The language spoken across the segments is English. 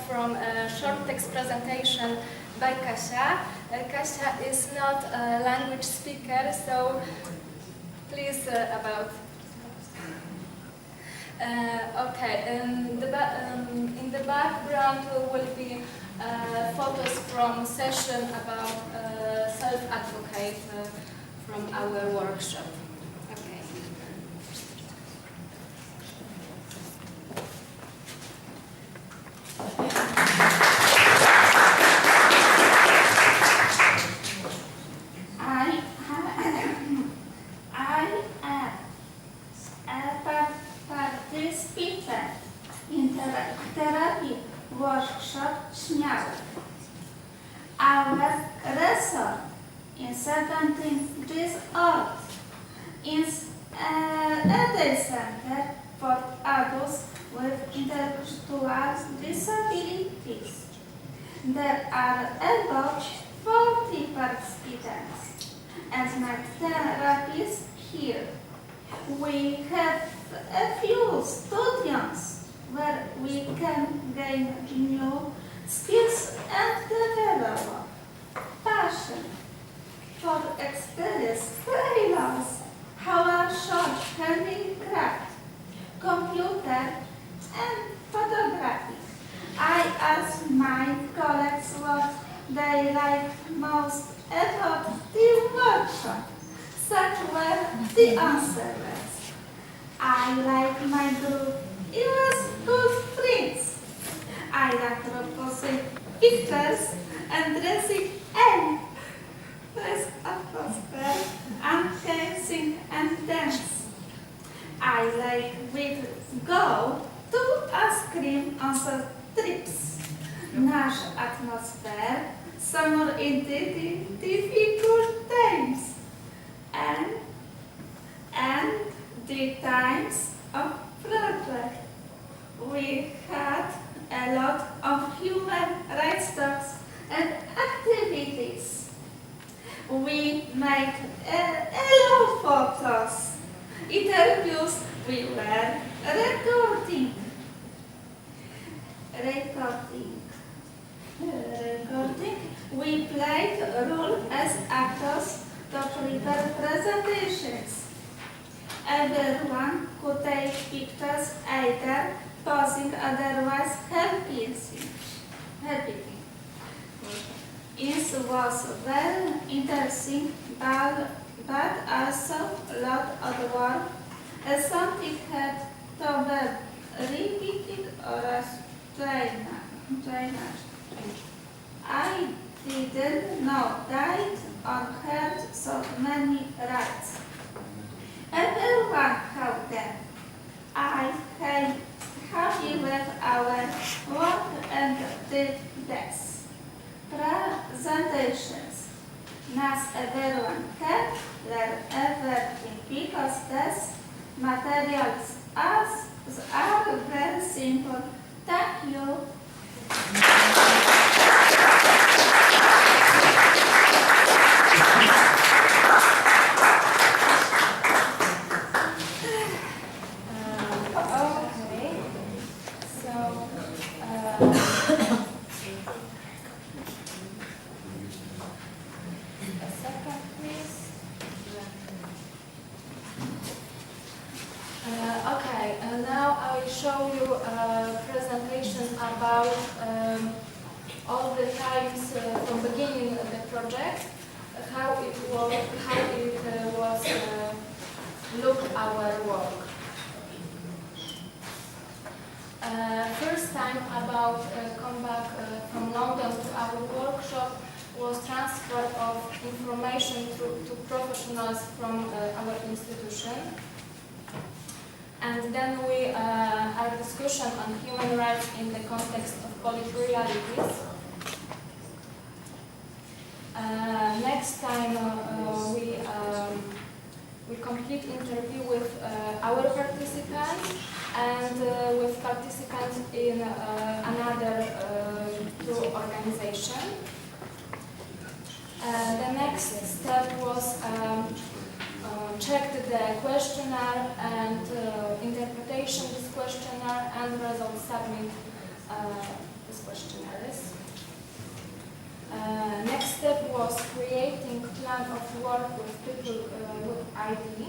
from a short text presentation by Kasia. Kasia is not a language speaker, so please about. Okay, in the background will be photos from session about self-advocate from our workshop. Okay. Participant in therapy workshop Śmiały. Our resort in 17 years old is a day center for adults with intellectual disabilities. There are about 40 participants and my therapists here. We have a few studios where we can gain new skills and develop passion for experience trailers, how a shot can be craft, computer and photography. I asked my colleagues what they like most about the workshop. Such were the answers. I like my group. It was good friends. I like proposing pictures and dressing any nice atmosphere and dancing and dance. I like we go to ice cream on the trips. Nasz atmosphere, summer in the difficult times. And the times of project. We had a lot of human rights talks and activities. We made a lot of photos, interviews, we were recording. We played a role as actors to prepare presentations. Everyone could take pictures either posing, otherwise helping. It was very interesting, but also a lot of work, as something had to be repeated or as trained. I didn't know that on had so many rights. Everyone had them. I am happy with our work and did this. Presentations. Not everyone can learn everything because these materials are very simple. Thank you. Now I show you a presentation about all the times from beginning of the project, how it was looked our work. First time about come back from London to our workshop was transfer of information to professionals from our institution. And then we had a discussion on human rights in the context of Polish realities. Next time we complete interview with our participants and with participants in another two organization. The next step was checked the questionnaire and interpretation this questionnaire and results submit these questionnaires. Next step was creating plan of work with people with ID.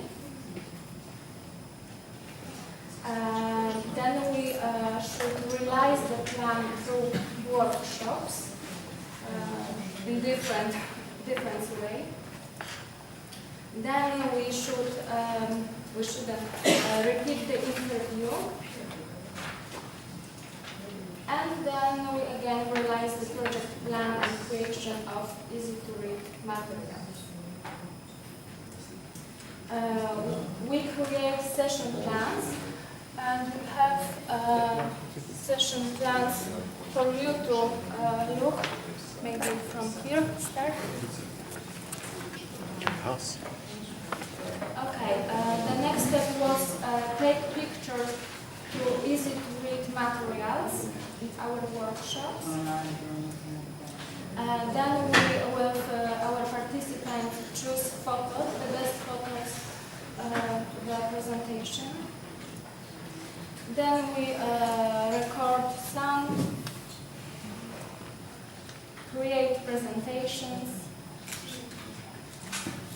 Then we should realize the plan through workshops in different way. Then we should repeat the interview, and then we again realize the project plan and creation of easy-to-read materials. We create session plans, and we have session plans for you to look, maybe from here, start. Okay, the next step was take pictures to easy-to-read materials in our workshops. Then we, with our participants, choose photos, the best photos to the presentation. Then we record sound, create presentations,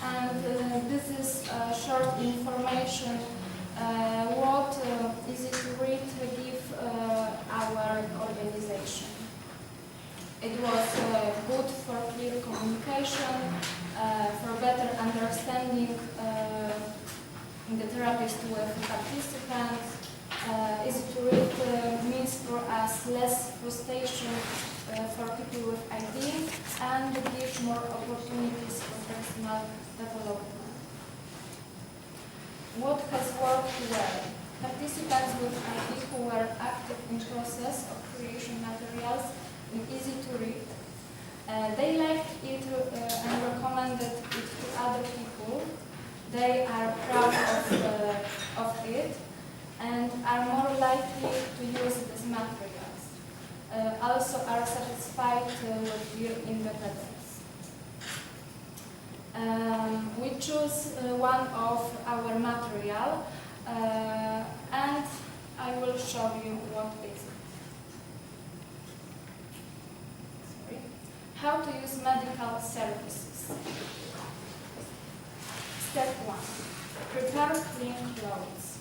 and this is short information what easy-to-read give our organization. It was good for clear communication, for better understanding in the therapist with participants. Easy-to-read means for us less frustration for people with ID and gives more opportunities for personal development. What has worked well? Participants with ID who were active in process of creation materials in easy-to-read. They liked it and recommended it to other people. They are proud of it and are more likely to use these materials. Also are satisfied with their independence. We choose one of our material and I will show you what is it. Sorry. How to use medical services. Step 1. Prepare clean clothes.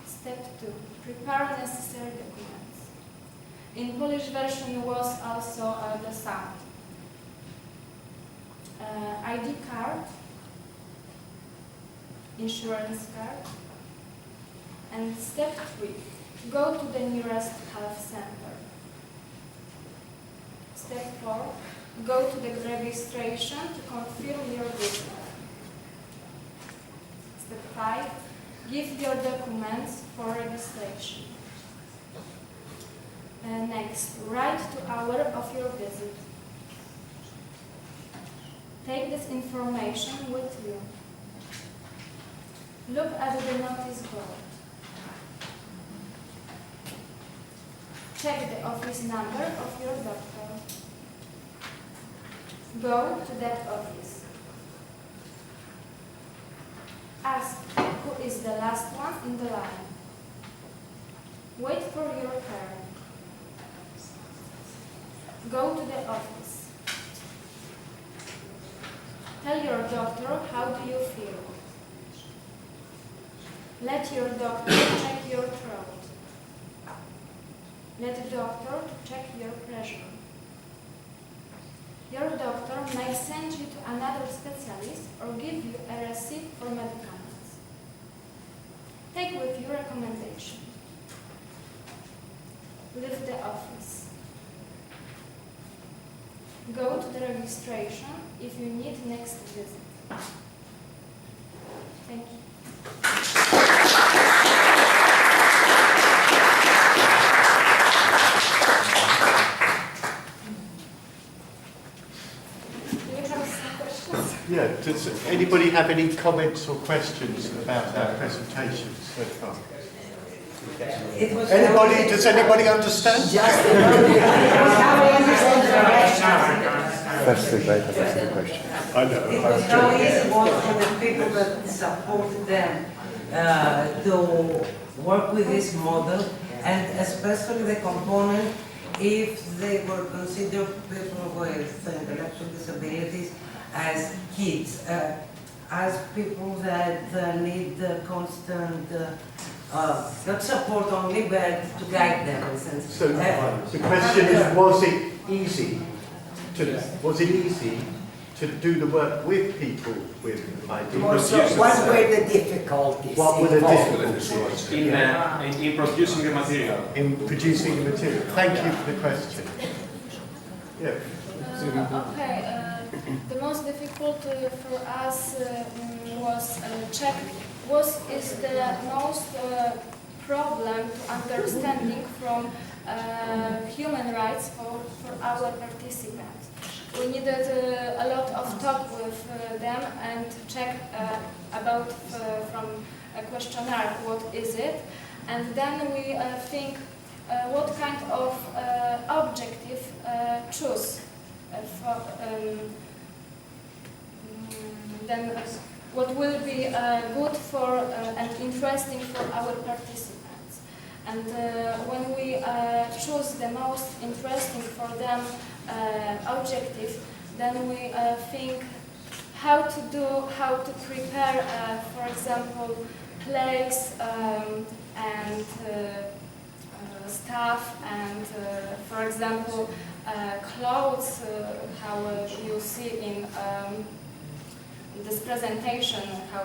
Step 2. Prepare necessary documents. In Polish version was also the sound. ID card, insurance card, and step 3. Go to the nearest health center. Step 4. Go to the registration to confirm your visit. Step 5. Give your documents for registration. Next, write the hour of your visit. Take this information with you. Look at the notice board. Check the office number of your doctor. Go to that office. Ask who is the last one in the line. Wait for your turn. Go to the office. Tell your doctor how do you feel. Let your doctor check your throat. Let the doctor check your pressure. Your doctor may send you to another specialist or give you a receipt for medicaments. Take with you recommendation. Leave the office. Go to the registration if you need next visit. Thank you. Do you have some questions? Yeah, does anybody have any comments or questions about our presentation so far? Anybody? Does anybody understand? That's the question. I know. How easy was for the people that supported them to work with this model and especially the component if they were considered people with intellectual disabilities as kids, as people that need constant, not support only, but to guide them in a sense. So the question is, was it easy to do the work with people with ideas? What were the difficulties? What were the involved? difficulties In producing the material. in producing the material? Thank you for the question. Yeah. The most difficult for us was check is the most problem to understanding from human rights for our participants. We needed a lot of talk with them and check about from a questionnaire what is it, and then we think what kind of objective choose. Then what will be good for and interesting for our participants. And when we choose the most interesting for them objective, then we think how to prepare, for example, place and stuff, and for example, clothes, how you see in this presentation, how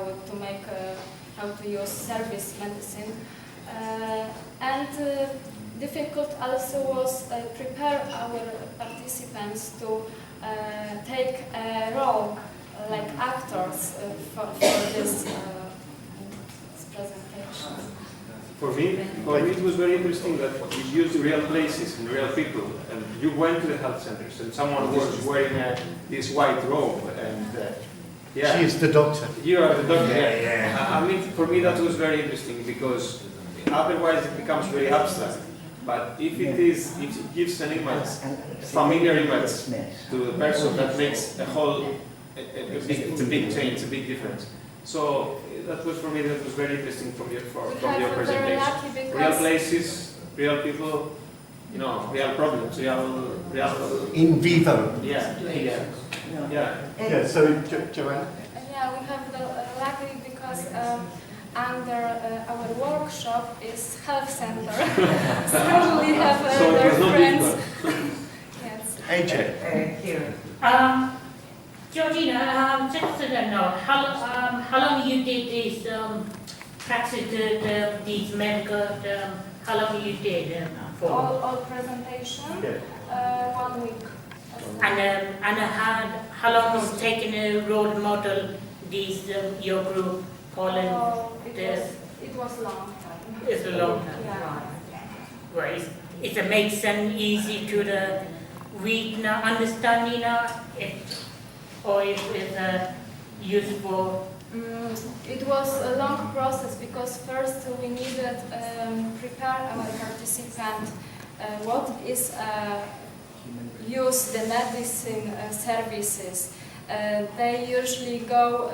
to use service medicine, and difficult also was prepare our participants to take a role like actors for this presentation. For me, it was very interesting that you used real places and real people, and you went to the health centers, and someone was wearing this white robe, and yeah. She is the doctor. You are the doctor. Yeah. I mean, for me that was very interesting because otherwise it becomes very abstract. But if it gives an image, a familiar image to the person, that makes it's a big change, a big difference. So that was for me, that was very interesting from your presentation. Real places, real people, real problems, real In vivo. Yeah. So Joanna? Yeah, we have the lucky because under our workshop is health center. So we have their friends. Yes. AJ? Here. Georgina, just to know, how long you did this practice, these medical, how long you did for? All presentation, 1 week. And how long was taking a role model, these, your group, Poland? It was long time. It's a long time. Yeah. Right. It makes them easy to the read now, understand, or is it useful? It was a long process because first we needed prepare our participant what is use the medicine services. They usually go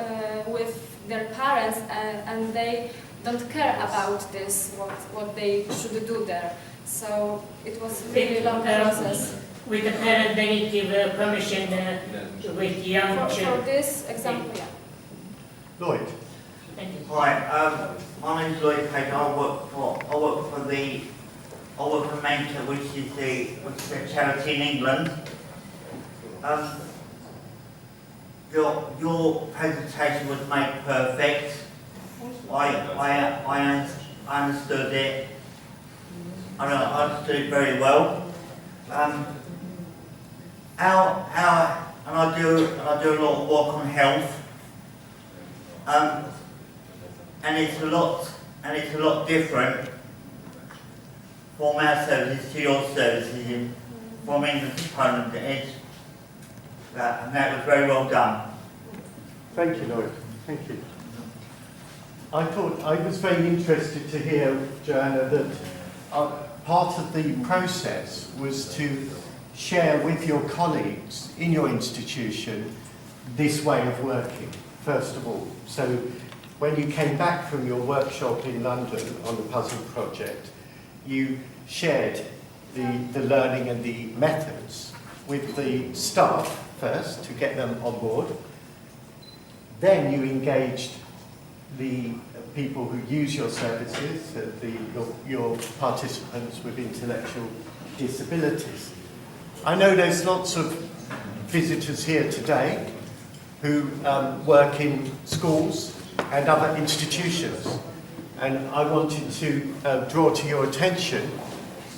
with their parents and they don't care about this, what they should do there. So it was really long process. With the parent, they give permission with young For children. this example, yeah. Lloyd? Thank you. Hi, my name's Lloyd Page. I work for Mentor, which is a charity in England. Your presentation was made perfect. I understood it. I understood it very well. And I do a lot of work on health. And it's a lot different from our services to your services from England to Poland. And that was very well done. Thank you, Lloyd. Thank you. I was very interested to hear, Joanna, that part of the process was to share with your colleagues in your institution this way of working, first of all. So when you came back from your workshop in London on the puzzle project, you shared the learning and the methods with the staff first to get them on board. Then you engaged the people who use your services, your participants with intellectual disabilities. I know there's lots of visitors here today who work in schools and other institutions, and I wanted to draw to your attention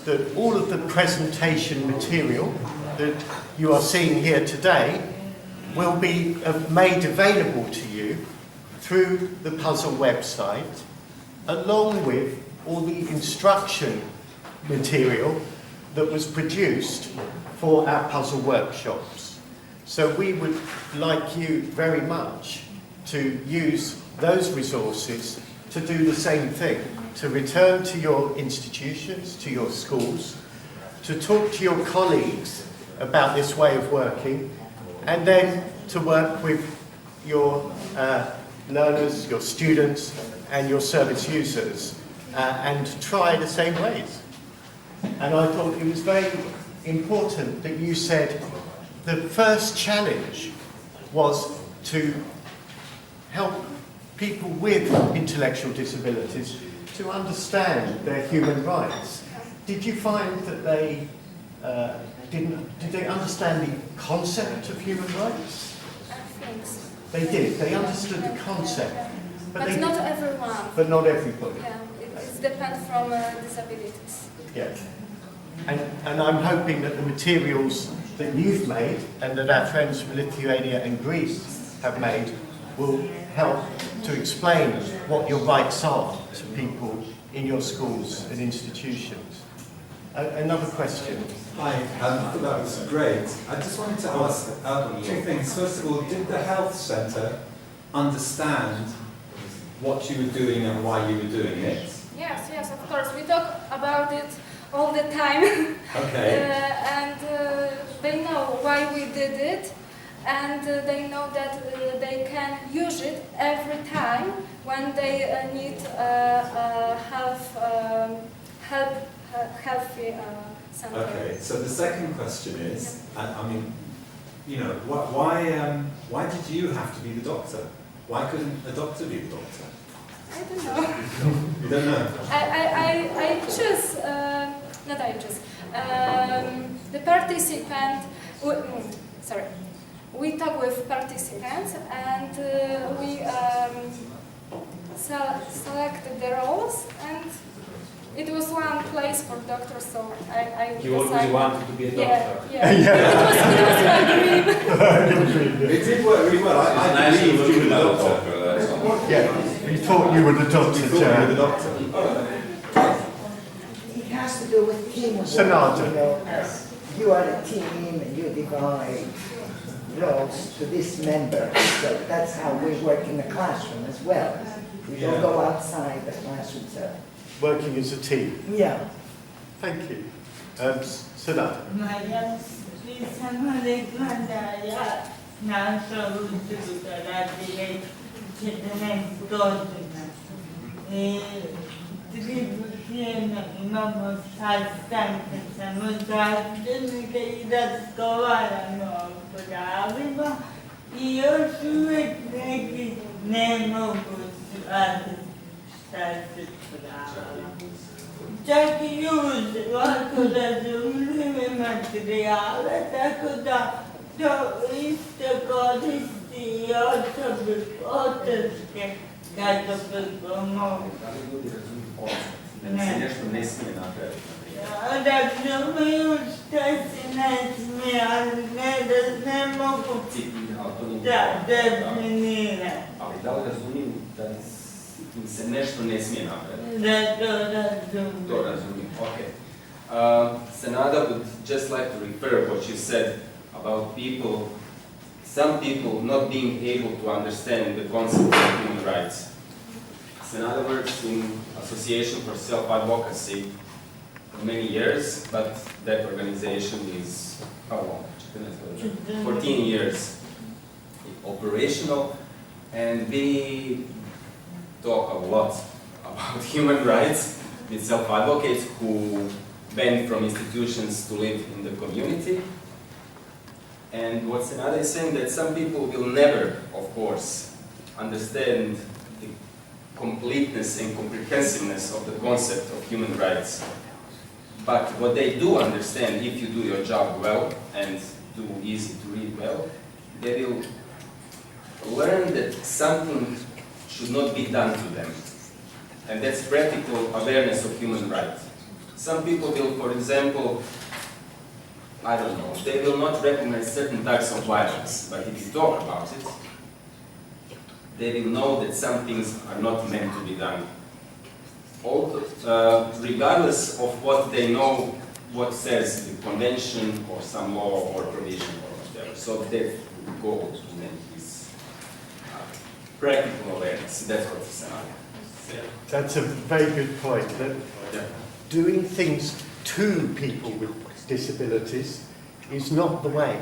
that all of the presentation material that you are seeing here today will be made available to you through the Puzzle website, along with all the instruction material that was produced for our puzzle workshops. So we would like you very much to use those resources to do the same thing, to return to your institutions, to your schools, to talk to your colleagues about this way of working, and then to work with your learners, your students, and your service users, and try the same ways. And I thought it was very important that you said the first challenge was to help people with intellectual disabilities to understand their human rights. Did you find that they did they understand the concept of human rights? I think so. They did. They understood the concept, But they not everyone. But not everybody. Yeah, it depends from disabilities. Yeah. And I'm hoping that the materials that you've made and that our friends from Lithuania and Greece have made will help to explain what your rights are to people in your schools and institutions. Another question. Hi, that was great. I just wanted to ask two things. First of all, did the health centre understand what you were doing and why you were doing it? Yes, of course. We talk about it all the time. Okay. And they know why we did it, and they know that they can use it every time when they need healthy center. Okay, so the second question is, I mean, you know, why did you have to be the doctor? Why couldn't a doctor be the doctor? I don't know. You don't know? I choose, not I choose, the participant, we talk with participants and we selected the roles, and it was one place for doctors, so I You always wanted to be a doctor. Yeah. It was my dream. It did work really well. I believed you were the doctor. Yeah, you thought you were the doctor, You thought you were the Joanna. doctor. It has to do with teamwork. Sonata. You know, as you are a team and you divide roles to this member. So that's how we work in the classroom as well. We don't go outside the classroom. So. Working as a team. Yeah. Thank you. Sonata. Čak i uz ovako razumljive materijale, tako da to isto koristi i osobe otočke kada pomogu. Da se nešto ne smije napraviti. Razumiju šta se ne smije, ali ne mogu da definirati. Ali da li razumijem da se nešto ne smije napraviti? Da to razumijem. To razumijem, okay. Senada would just like to refer what you said about people, some people not being able to understand the concept of human rights. Senada works in Association for Self-Advocacy for many years, but that organization is, how long? 14 years operational, and we talk a lot about human rights, with self-advocates who went from institutions to live in the community. And what Senada is saying, that some people will never, of course, understand the completeness and comprehensiveness of the concept of human rights. But what they do understand, if you do your job well and do easy to read well, they will learn that something should not be done to them. And that's practical awareness of human rights. Some people will, for example, I don't know, they will not recognize certain types of violence, but if you talk about it, they will know that some things are not meant to be done. Regardless of what they know, what says the convention or some law or provision or whatever. So their goal is practical awareness. That's what it's about. That's a very good point. That doing things to people with disabilities is not the way.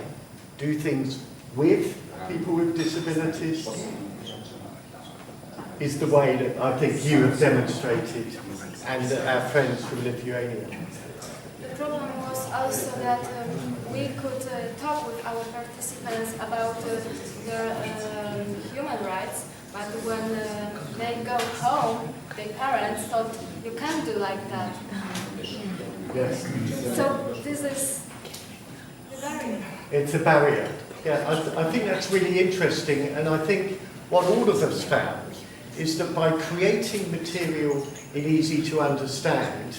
Do things with people with disabilities is the way that I think you have demonstrated, and our friends from Lithuania. The problem was also that we could talk with our participants about their human rights, but when they go home, their parents thought, you can't do like that. Yes. So this is the barrier. It's a barrier. Yeah, I think that's really interesting, and I think what all of us found is that by creating material in easy to understand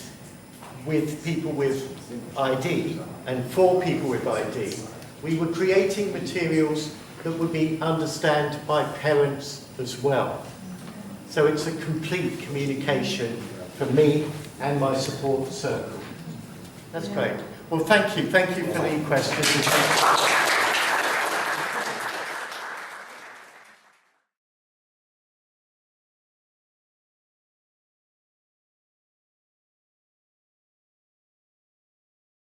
with people with ID and for people with ID, we were creating materials that would be understood by parents as well. So it's a complete communication for me and my support circle. That's great. Well, thank you. Thank you for the questions.